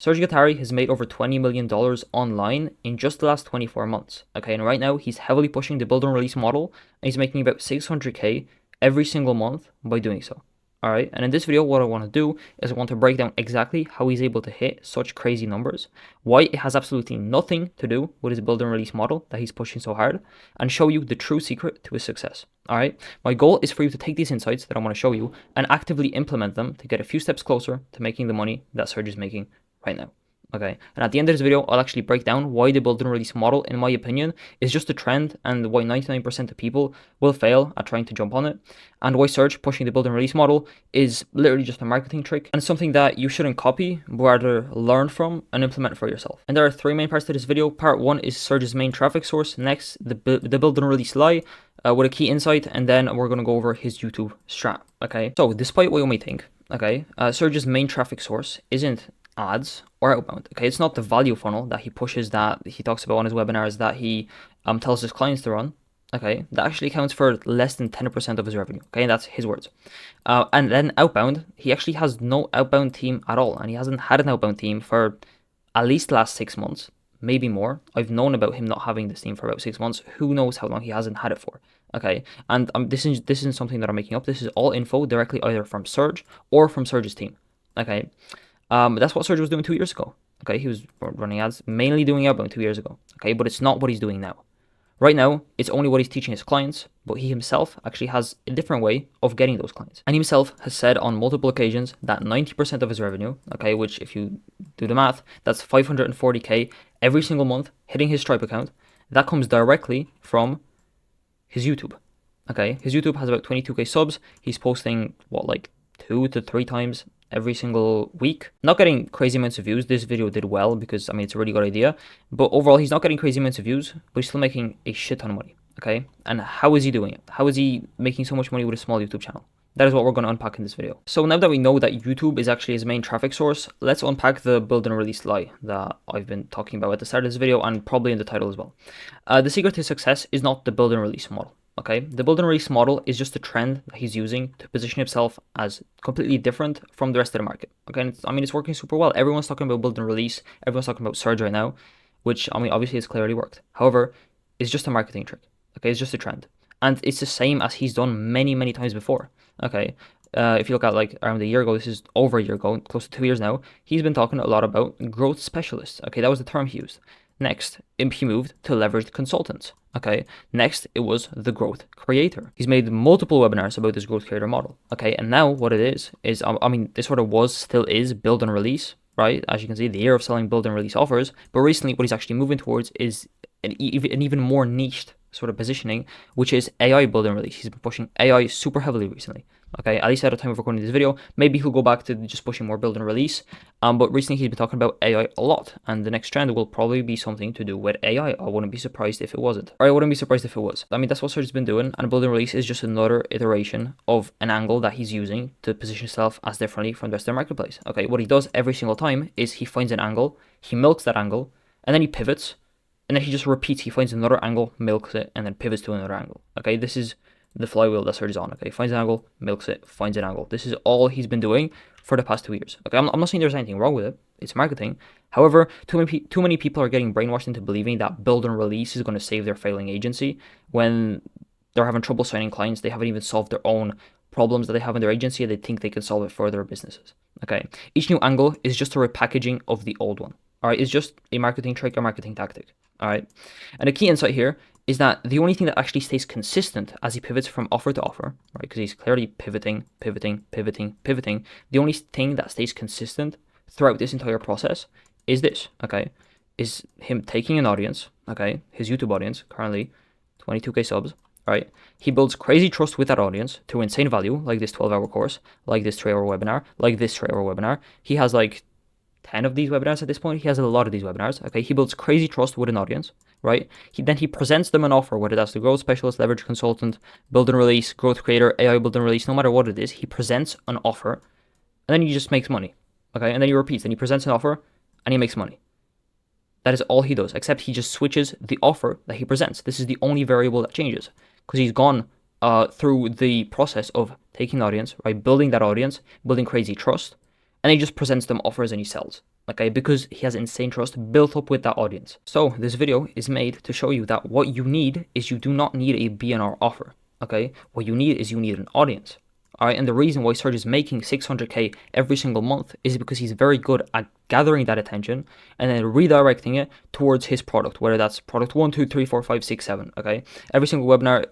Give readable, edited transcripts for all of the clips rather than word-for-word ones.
Serge Gatari has made over $20 million online in just the last 24 months. Okay, and right now he's heavily pushing the build and release model, and he's making about 600K every single month by doing so. Alright, and in this video, what I want to do is I want to break down exactly how he's able to hit such crazy numbers, why it has absolutely nothing to do with his build and release model that he's pushing so hard, and show you the true secret to his success. Alright, my goal is for you to take these insights that I want to show you and actively implement them to get a few steps closer to making the money that Serge is making right now. Okay, and at the end of this video, I'll actually break down why the build and release model, in my opinion, is just a trend and why 99% of people will fail at trying to jump on it, and why Serge pushing the build and release model is literally just a marketing trick and something that you shouldn't copy, but rather learn from and implement for yourself. And there are three main parts to this video. Part one is Serge's main traffic source, next the build and release lie with a key insight, and then we're going to go over his YouTube strat. Okay, so despite what you may think, okay, Serge's main traffic source isn't ads or outbound. Okay, it's not the value funnel that he pushes, that he talks about on his webinars, that he tells his clients to run. Okay, that actually accounts for less than 10% of his revenue. Okay, that's his words. And then outbound, he actually has no outbound team at all, and he hasn't had an outbound team for at least the last 6 months, maybe more. I've known about him not having this team for about 6 months. Who knows how long he hasn't had it for? Okay, and this isn't something that I'm making up. This is all info directly either from Serge or from Serge's team. Okay. That's what Serge was doing 2 years ago. Okay, he was running ads, mainly doing outbound 2 years ago. Okay, but it's not what he's doing now. Right now, it's only what he's teaching his clients, but he himself actually has a different way of getting those clients. And himself has said on multiple occasions that 90% of his revenue, okay, which if you do the math, that's 540K every single month hitting his Stripe account, that comes directly from his YouTube. Okay, his YouTube has about 22K subs. He's posting, like 2 to 3 times every single week. Not getting crazy amounts of views. This video did well because, I mean, it's a really good idea. But overall, he's not getting crazy amounts of views, but he's still making a shit ton of money, okay? And how is he doing it? How is he making so much money with a small YouTube channel? That is what we're going to unpack in this video. So now that we know that YouTube is actually his main traffic source, let's unpack the build and release lie that I've been talking about at the start of this video and probably in the title as well. The secret to success is not the build and release model. Okay, the build and release model is just a trend that he's using to position himself as completely different from the rest of the market. Okay, and it's working super well. Everyone's talking about build and release. Everyone's talking about Serge right now, which, I mean, obviously it's clearly worked. However, it's just a marketing trick. Okay, it's just a trend. And it's the same as he's done many, many times before. Okay, if you look at like around a year ago, this is over a year ago, close to 2 years now, he's been talking a lot about growth specialists. Okay, that was the term he used. Next, he moved to leveraged consultants. Okay, next it was the growth creator. He's made multiple webinars about this growth creator model. Okay, and now what it is I mean, this sort of still is build and release, right? As you can see, the year of selling build and release offers. But recently, what he's actually moving towards is an even more niched sort of positioning, which is AI build and release. He's been pushing AI super heavily recently. Okay, at least at the time of recording this video. Maybe he'll go back to just pushing more build and release. But recently he's been talking about AI a lot, and the next trend will probably be something to do with AI. I wouldn't be surprised if it wasn't. Or I wouldn't be surprised if it was. I mean, that's what Serge's been doing, and build and release is just another iteration of an angle that he's using to position himself as differently from the rest of the marketplace. Okay, what he does every single time is he finds an angle, he milks that angle, and then he pivots, and then he just repeats. He finds another angle, milks it, and then pivots to another angle. Okay, this is the flywheel that Serge is on. Okay, finds an angle, milks it, finds an angle. This is all he's been doing for the past 2 years. Okay, I'm not saying there's anything wrong with it. It's marketing. However, too many people are getting brainwashed into believing that build and release is going to save their failing agency when they're having trouble signing clients. They haven't even solved their own problems that they have in their agency, and they think they can solve it for their businesses. Okay, each new angle is just a repackaging of the old one. All right, it's just a marketing trick, a marketing tactic. All right, and a key insight here is that the only thing that actually stays consistent as he pivots from offer to offer, right, because he's clearly pivoting, the only thing that stays consistent throughout this entire process is this, okay, is him taking an audience, okay, his YouTube audience, currently 22K subs, right? He builds crazy trust with that audience through insane value, like this 12-hour course, like this 3-hour webinar, like this 3-hour webinar. He has like 10 of these webinars at this point. He has a lot of these webinars. Okay, he builds crazy trust with an audience, right? Then he presents them an offer, whether that's the growth specialist, leverage consultant, build and release, growth creator, AI build and release, no matter what it is, he presents an offer, and then he just makes money. Okay, and then he repeats, and he presents an offer, and he makes money. That is all he does, except he just switches the offer that he presents. This is the only variable that changes, because he's gone through the process of taking an audience, right, building that audience, building crazy trust, and he just presents them offers and he sells. okay, because he has insane trust built up with that audience. So this video is made to show you that what you need is, you do not need a BNR offer, okay? What you need is, you need an audience. All right, and the reason why Serge is making 600K every single month is because he's very good at gathering that attention and then redirecting it towards his product, whether that's product 1, 2, 3, 4, 5, 6, 7, okay? Every single webinar,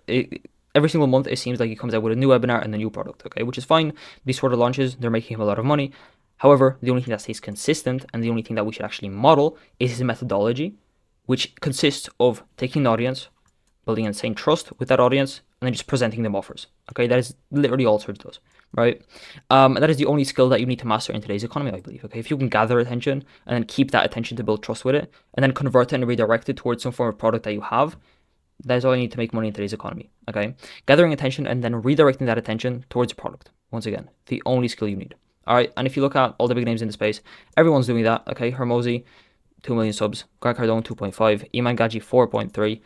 every single month, it seems like he comes out with a new webinar and a new product, okay? Which is fine. These sort of launches, they're making him a lot of money. However, the only thing that stays consistent and the only thing that we should actually model is his methodology, which consists of taking an audience, building insane trust with that audience, and then just presenting them offers. Okay, that is literally all Serge does, right? And that is the only skill that you need to master in today's economy, I believe. Okay, if you can gather attention and then keep that attention to build trust with it, and then convert it and redirect it towards some form of product that you have, that is all you need to make money in today's economy. Okay, gathering attention and then redirecting that attention towards a product. Once again, the only skill you need. All right, and if you look at all the big names in the space, everyone's doing that. Okay, Hermosi, 2 million subs. Grant Cardone, 2.5. Iman Gaji, 4.3.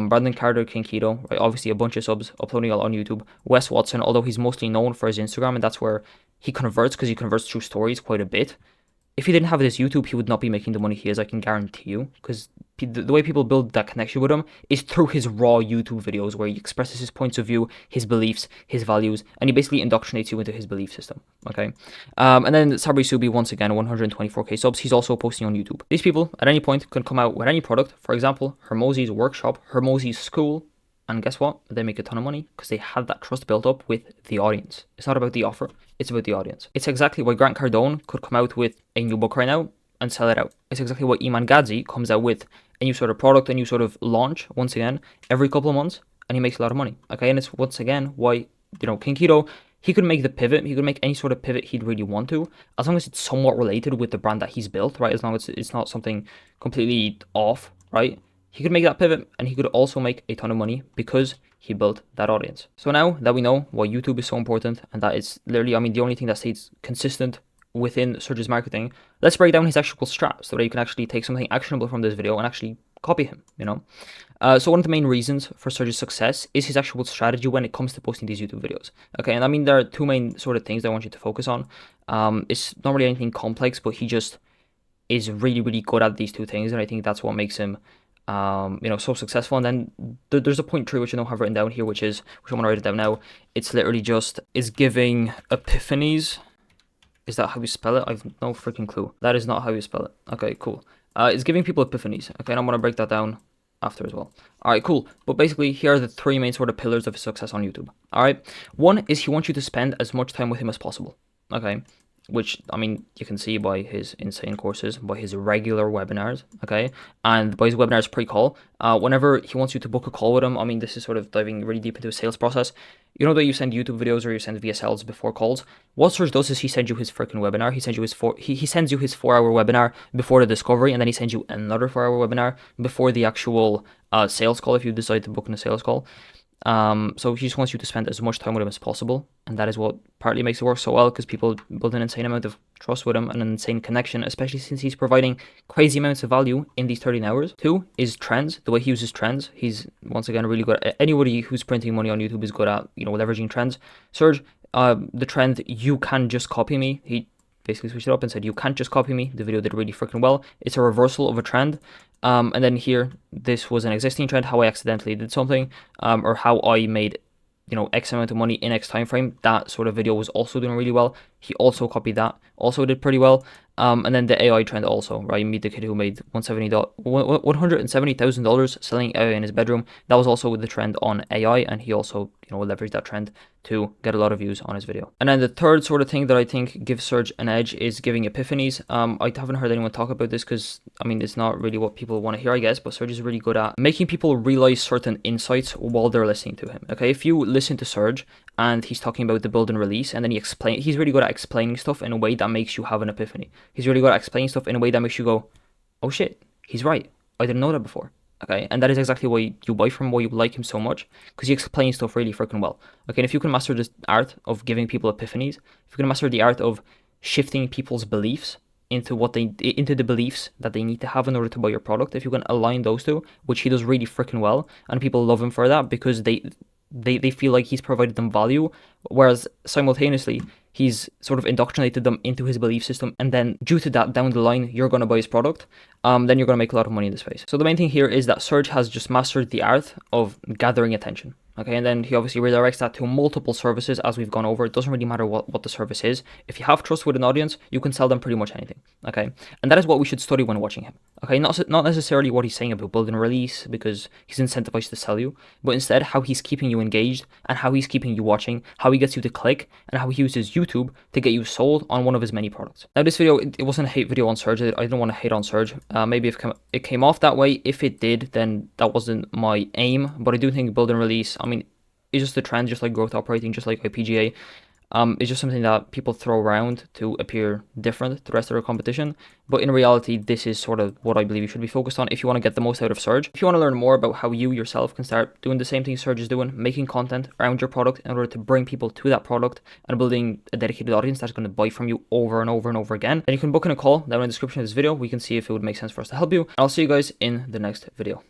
Brandon Carter, King Keto, right? Obviously a bunch of subs, uploading all on YouTube. Wes Watson, although he's mostly known for his Instagram, and that's where he converts, because he converts through stories quite a bit. If he didn't have this YouTube, he would not be making the money he is, I can guarantee you, because the way people build that connection with him is through his raw YouTube videos, where he expresses his points of view, his beliefs, his values, and he basically indoctrinates you into his belief system, okay? And then Sabri Subi, once again, 124K subs. He's also posting on YouTube. These people, at any point, can come out with any product. For example, Hermosi's workshop, Hermosi's school, and guess what? They make a ton of money because they have that trust built up with the audience. It's not about the offer, it's about the audience. It's exactly why Grant Cardone could come out with a new book right now and sell it out. It's exactly why Iman Gadzi comes out with a new sort of product, a new sort of launch, once again, every couple of months, and he makes a lot of money. Okay, and it's once again why, King Keto, he could make the pivot, he could make any sort of pivot he'd really want to, as long as it's somewhat related with the brand that he's built, right? As long as it's not something completely off, right? He could make that pivot, and he could also make a ton of money because he built that audience. So now that we know why YouTube is so important, and that it's literally, the only thing that stays consistent within Serge's marketing, let's break down his actual strat so that you can actually take something actionable from this video and actually copy him, So one of the main reasons for Serge's success is his actual strategy when it comes to posting these YouTube videos. Okay, and there are two main sort of things that I want you to focus on. It's not really anything complex, but he just is really, really good at these two things, and I think that's what makes him so successful. And then there's a point 3 which I don't have written down here, which I'm going to write it down now. It's literally just, is giving epiphanies. Is that how you spell it? I've no freaking clue. That is not how you spell it. Okay, cool. It's giving people epiphanies. Okay, and I'm going to break that down after as well. All right, cool. But basically, here are the 3 main sort of pillars of his success on YouTube. All right. One is he wants you to spend as much time with him as possible. Okay. Which, you can see by his insane courses, by his regular webinars, okay, and by his webinars pre-call. Whenever he wants you to book a call with him, this is sort of diving really deep into a sales process. You know that you send YouTube videos or you send VSLs before calls? What Serge does is he sends you his freaking webinar. He sends you his he sends you his 4-hour webinar before the discovery, and then he sends you another 4-hour webinar before the actual sales call, if you decide to book in a sales call. So he just wants you to spend as much time with him as possible, and that is what partly makes it work so well, because people build an insane amount of trust with him and an insane connection, especially since he's providing crazy amounts of value in these 13 hours. 2 is trends, the way he uses trends. He's, once again, really good at, anybody who's printing money on YouTube is good at, leveraging trends. Serge, the trend, you can just copy me, he basically switched it up and said, you can't just copy me. The video did really freaking well. It's a reversal of a trend. And then here, this was an existing trend, how I accidentally did something, or how I made, X amount of money in X time frame. That sort of video was also doing really well. He also copied that, also did pretty well. And then the AI trend also, right? Meet the kid who made $170,000 selling AI in his bedroom. That was also with the trend on AI, and he also, leveraged that trend to get a lot of views on his video. And then the third sort of thing that I think gives Serge an edge is giving epiphanies. I haven't heard anyone talk about this because, it's not really what people want to hear, I guess, but Serge is really good at making people realize certain insights while they're listening to him. Okay, if you listen to Serge and he's talking about the build and release, and then he's really good at explaining stuff in a way that makes you have an epiphany. He's really good at explaining stuff in a way that makes you go, oh shit, he's right. I didn't know that before. Okay, and that is exactly why you buy from him, why you like him so much, because he explains stuff really freaking well. Okay, and if you can master this art of giving people epiphanies, if you can master the art of shifting people's beliefs into the beliefs that they need to have in order to buy your product, if you can align those two, which he does really freaking well, and people love him for that, because they feel like he's provided them value, whereas simultaneously he's sort of indoctrinated them into his belief system, and then due to that, down the line, you're going to buy his product, then you're going to make a lot of money in this space. So the main thing here is that Serge has just mastered the art of gathering attention. Okay, and then he obviously redirects that to multiple services as we've gone over. It doesn't really matter what the service is. If you have trust with an audience, you can sell them pretty much anything. Okay, and that is what we should study when watching him. Okay, not necessarily what he's saying about building a release because he's incentivized to sell you, but instead how he's keeping you engaged and how he's keeping you watching, how he gets you to click, and how he uses YouTube to get you sold on one of his many products. Now this video, it wasn't a hate video on Serge. I didn't want to hate on Serge. Maybe if it came off that way. If it did, then that wasn't my aim. But I do think build and release, I mean, it's just a trend, just like growth operating, just like IPGA. It's just something that people throw around to appear different to the rest of their competition. But in reality, this is sort of what I believe you should be focused on if you want to get the most out of Serge. If you want to learn more about how you yourself can start doing the same thing Serge is doing, making content around your product in order to bring people to that product and building a dedicated audience that's going to buy from you over and over and over again, then you can book in a call down in the description of this video. We can see if it would make sense for us to help you. I'll see you guys in the next video.